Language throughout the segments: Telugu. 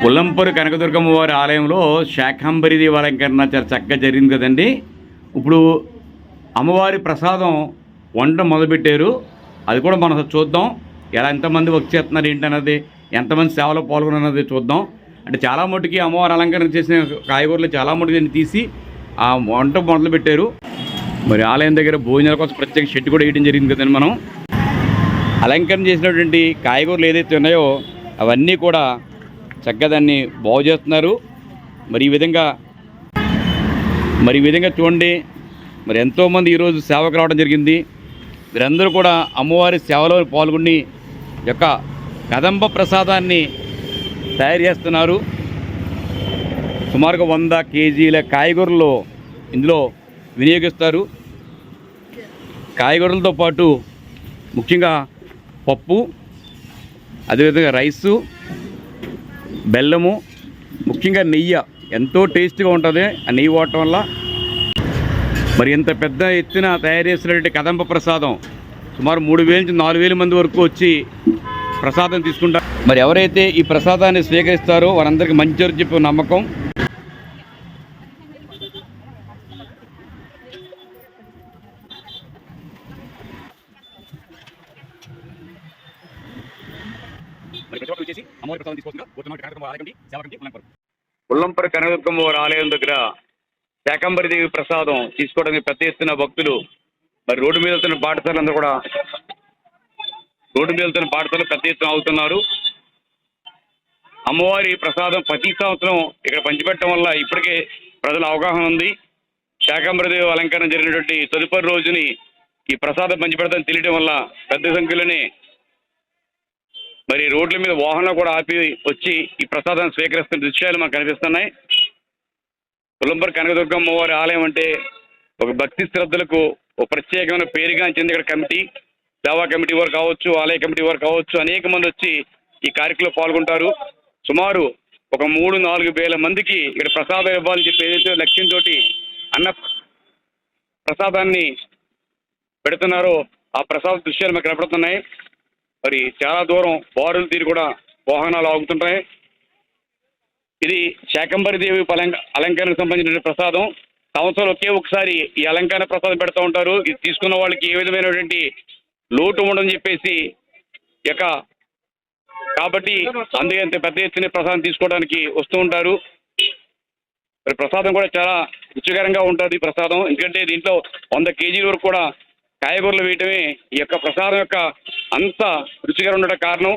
ఉల్లంపూరి కనకదుర్గమ్మ వారి ఆలయంలో శాకంబరి దేవాలయంకరణ చాలా చక్కగా జరిగింది కదండి. ఇప్పుడు అమ్మవారి ప్రసాదం వంట మొదలుపెట్టారు. అది కూడా మనం చూద్దాం. ఎంతమంది వర్క్ చేస్తున్నారు ఏంటన్నది, ఎంతమంది సేవలో పాల్గొన్నది చూద్దాం. అంటే చాలా మటుకి అమ్మవారి అలంకరణ చేసిన కాయగూరలు చాలా మటుకు దీన్ని తీసి ఆ వంట మొదలుపెట్టారు. మరి ఆలయం దగ్గర భోజనాల కోసం ప్రత్యేక షెడ్ కూడా వేయడం జరిగింది కదండి. మనం అలంకరణ చేసినటువంటి కాయగూరలు ఏదైతే ఉన్నాయో అవన్నీ కూడా చక్కగా దాన్ని బాగు చేస్తున్నారు. మరి ఈ విధంగా చూడండి. మరి ఎంతోమంది ఈరోజు సేవకు రావడం జరిగింది. వీరందరూ కూడా అమ్మవారి సేవలో పాల్గొని యొక్క కదంబ ప్రసాదాన్ని తయారు చేస్తున్నారు. సుమారుగా 100 కేజీల కాయగూరలు ఇందులో వినియోగిస్తారు. కాయగూరలతో పాటు ముఖ్యంగా పప్పు, అదేవిధంగా రైసు, బెల్లము, ముఖ్యంగా నెయ్యి ఎంతో టేస్ట్గా ఉంటుంది. ఆ నెయ్యి వాడటం వల్ల మరి ఇంత పెద్ద ఎత్తున తయారు చేసినటువంటి కదంబ ప్రసాదం సుమారు 3000 నుంచి 4000 మంది వరకు వచ్చి ప్రసాదం తీసుకుంటారు. మరి ఎవరైతే ఈ ప్రసాదాన్ని స్వీకరిస్తారో వారందరికీ మంచి జరుగుతుందని చెప్పే నమ్మకం. ఉల్లంపూరి కనకదుర్గమ్మ వారి ఆలయం దగ్గర శాకంబరి దేవి ప్రసాదం తీసుకోవడానికి పెద్ద ఎత్తున భక్తులు మరి రోడ్డు మీద వెళ్తున్న పాఠశాలలు పెద్ద ఎత్తున అవుతున్నారు. అమ్మవారి ప్రసాదం ప్రతి సంవత్సరం ఇక్కడ పంచిపెట్టడం వల్ల ఇప్పటికే ప్రజల అవగాహన ఉంది. శాకంబరి దేవి అలంకరణ జరిగినటువంటి తదుపరి రోజుని ఈ ప్రసాదం పంచిపెడతామని తెలియడం వల్ల పెద్ద సంఖ్యలోనే మరి రోడ్ల మీద వాహనాలు కూడా ఆపి వచ్చి ఈ ప్రసాదాన్ని స్వీకరిస్తున్న దృశ్యాలు మనకు కనిపిస్తున్నాయి. ఉల్లంపూరి కనకదుర్గమ్మ వారి ఆలయం అంటే ఒక భక్తి శ్రద్ధలకు ఒక ప్రత్యేకమైన పేరుగాంచింది. ఇక్కడ కమిటీ, సేవా కమిటీ వారు కావచ్చు, ఆలయ కమిటీ వారు కావచ్చు, అనేక మంది వచ్చి ఈ కార్యక్రమంలో పాల్గొంటారు. సుమారు ఒక 3-4 వేల మందికి ఇక్కడ ప్రసాదం ఇవ్వాలని చెప్పి ఏదైతే లక్ష్యంతో అన్న ప్రసాదాన్ని పెడుతున్నారో ఆ ప్రసాద దృశ్యాలు మనకు కనపడుతున్నాయి. మరి చాలా దూరం బారులు తీరు కూడా వాహనాలు ఆగుతుంటాయి. ఇది శాకంబరి దేవి అలంకరణకు సంబంధించిన ప్రసాదం. సంవత్సరం ఒకే ఒకసారి ఈ అలంకరణ ప్రసాదం పెడతా ఉంటారు. ఇది తీసుకున్న వాళ్ళకి ఏ విధమైనటువంటి లోటు ఉండదని చెప్పేసి కాబట్టి అందుకే పెద్ద ఎత్తున ప్రసాదం తీసుకోవడానికి వస్తూ ఉంటారు. మరి ప్రసాదం కూడా చాలా రుచికరంగా ఉంటుంది ప్రసాదం. ఎందుకంటే దీంట్లో 100 కేజీల వరకు కూడా కాయగూరలు వేయటమే ఈ యొక్క ప్రసాదం యొక్క అంత రుచిగా ఉండటం కారణం.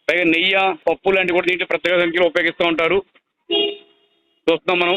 పైగా నెయ్యి, పప్పు లాంటివి కూడా దీంట్లో ప్రత్యేక సంఖ్యలో ఉపయోగిస్తూ ఉంటారు. చూస్తున్నాం మనం.